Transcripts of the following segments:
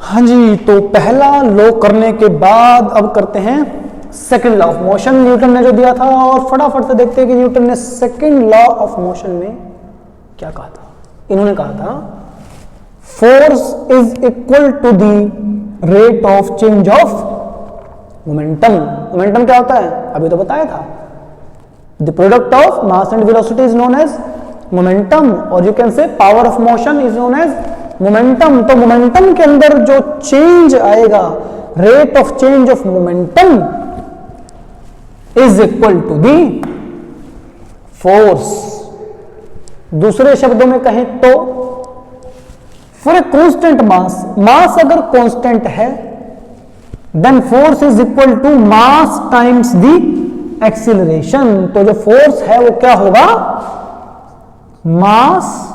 हाँ जी, तो पहला लॉ करने के बाद अब करते हैं second law of motion. Newton ने जो दिया था, और फटाफट से देखते हैं कि न्यूटन ने सेकंड लॉ ऑफ मोशन में क्या कहा था। इन्होंने कहा था force is equal to the rate of change of momentum. Momentum क्या होता है, अभी तो बताया था, the product of mass and velocity is known as momentum, और you can say power of motion is known as momentum. तो momentum के अंदर जो चेंज आएगा, rate of change of momentum is equal to the force. दूसरे शब्दों में कहें तो फॉर ए कांस्टेंट मास, मास अगर कांस्टेंट है, then force is equal to mass times the acceleration. तो जो फोर्स है वो क्या होगा, मास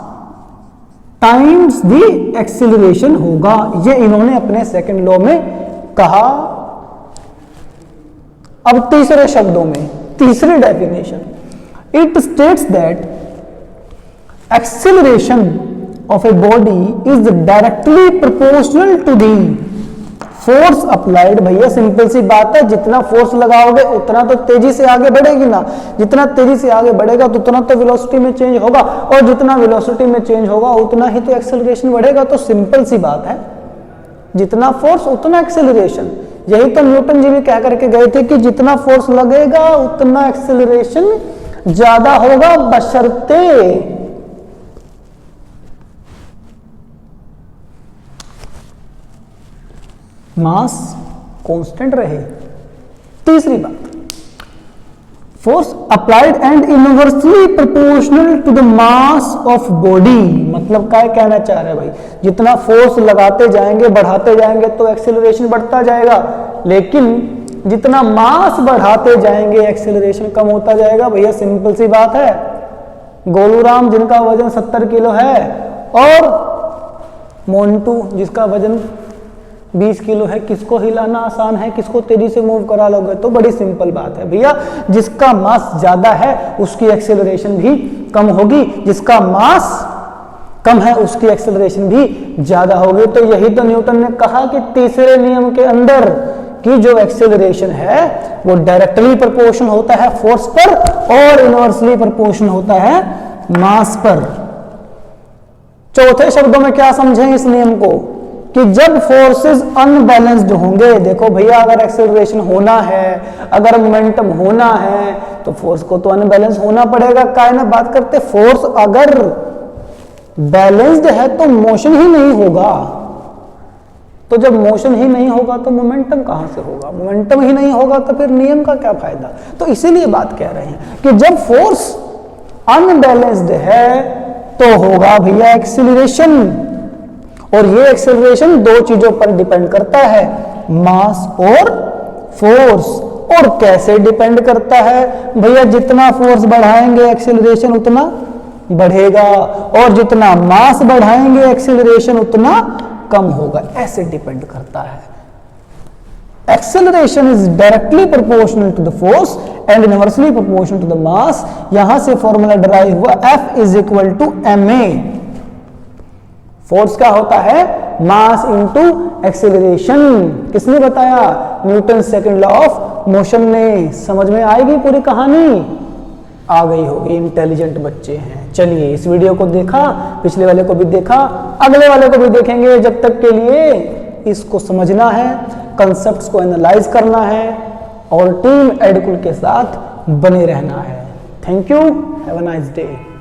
टाइम्स दी एक्सीलरेशन होगा। ये इन्होंने अपने सेकंड लॉ में कहा। अब तीसरे शब्दों में, तीसरी definition, it states that acceleration of a body is directly proportional to the force applied. भैया सिंपल सी बात है, जितना फोर्स लगाओगे उतना तो तेजी से आगे बढ़ेगी ना, जितना तेजी से आगे बढ़ेगा तो उतना तो वेलोसिटी में चेंज होगा, और जितना वेलोसिटी में चेंज होगा उतना ही तो एक्सेलरेशन बढ़ेगा। तो सिंपल सी बात है, जितना फोर्स उतना एक्सेलरेशन। यही तो न्यूटन जी भी कह करके गए थे कि जितना फोर्स लगेगा उतना एक्सेलरेशन ज्यादा होगा, बशर्ते मास कांस्टेंट रहे। तीसरी बात, force applied and inversely proportional to the mass of body. मतलब क्या कहना चाह रहे हैं भाई, जितना फोर्स लगाते जाएंगे, बढ़ाते जाएंगे तो एक्सेलरेशन बढ़ता जाएगा, लेकिन जितना मास बढ़ाते जाएंगे एक्सेलरेशन कम होता जाएगा। भैया सिंपल सी बात है, गोलूराम जिनका वजन 70 किलो है और मोन्टू जिसका वजन 20 किलो है, किसको हिलाना आसान है, किसको तेजी से मूव करा लोगे? तो बड़ी सिंपल बात है भैया, जिसका मास ज्यादा है उसकी एक्सेलरेशन भी कम होगी, जिसका मास कम है उसकी एक्सेलरेशन भी ज्यादा होगी। तो यही तो न्यूटन ने कहा कि तीसरे नियम के अंदर कि जो एक्सेलरेशन है वो डायरेक्टली प्रोपोर्शन होता है फोर्स पर और इनवर्सली प्रोपोर्शन होता है मास पर। चौथे शब्दों में क्या समझें इस नियम को, कि जब फोर्सेस अनबैलेंस्ड होंगे, देखो भैया अगर एक्सेलरेशन होना है, अगर मोमेंटम होना है तो फोर्स को तो अनबैलेंस होना पड़ेगा। काय ना बात करते, फोर्स अगर बैलेंस्ड है तो मोशन ही नहीं होगा, तो जब मोशन ही नहीं होगा तो मोमेंटम कहां से होगा, मोमेंटम ही नहीं होगा तो फिर नियम का क्या फायदा। तो इसीलिए बात कह रहे हैं कि जब फोर्स अनबैलेंस्ड है तो होगा भैया एक्सेलरेशन, और ये एक्सेलरेशन दो चीजों पर डिपेंड करता है, मास और फोर्स। और कैसे डिपेंड करता है भैया, जितना फोर्स बढ़ाएंगे एक्सेलरेशन उतना बढ़ेगा, और जितना मास बढ़ाएंगे एक्सेलरेशन उतना कम होगा, ऐसे डिपेंड करता है। Acceleration is directly proportional to the force and inversely proportional to the mass. यहां से फॉर्मूला डराइव हुआ F is equal to ma। Force क्या होता है, मास इंटू एक्सेलरेशन। किसने बताया, Newton second law of motion ने। समझ में आएगी पूरी कहानी, आ गई होगी, इंटेलिजेंट बच्चे हैं। चलिए इस वीडियो को देखा, पिछले वाले को भी देखा, अगले वाले को भी देखेंगे। जब तक के लिए इसको समझना है, कंसेप्ट्स को एनालाइज करना है और टीम एडुकुल के साथ बने रहना है। Thank you, have a nice day.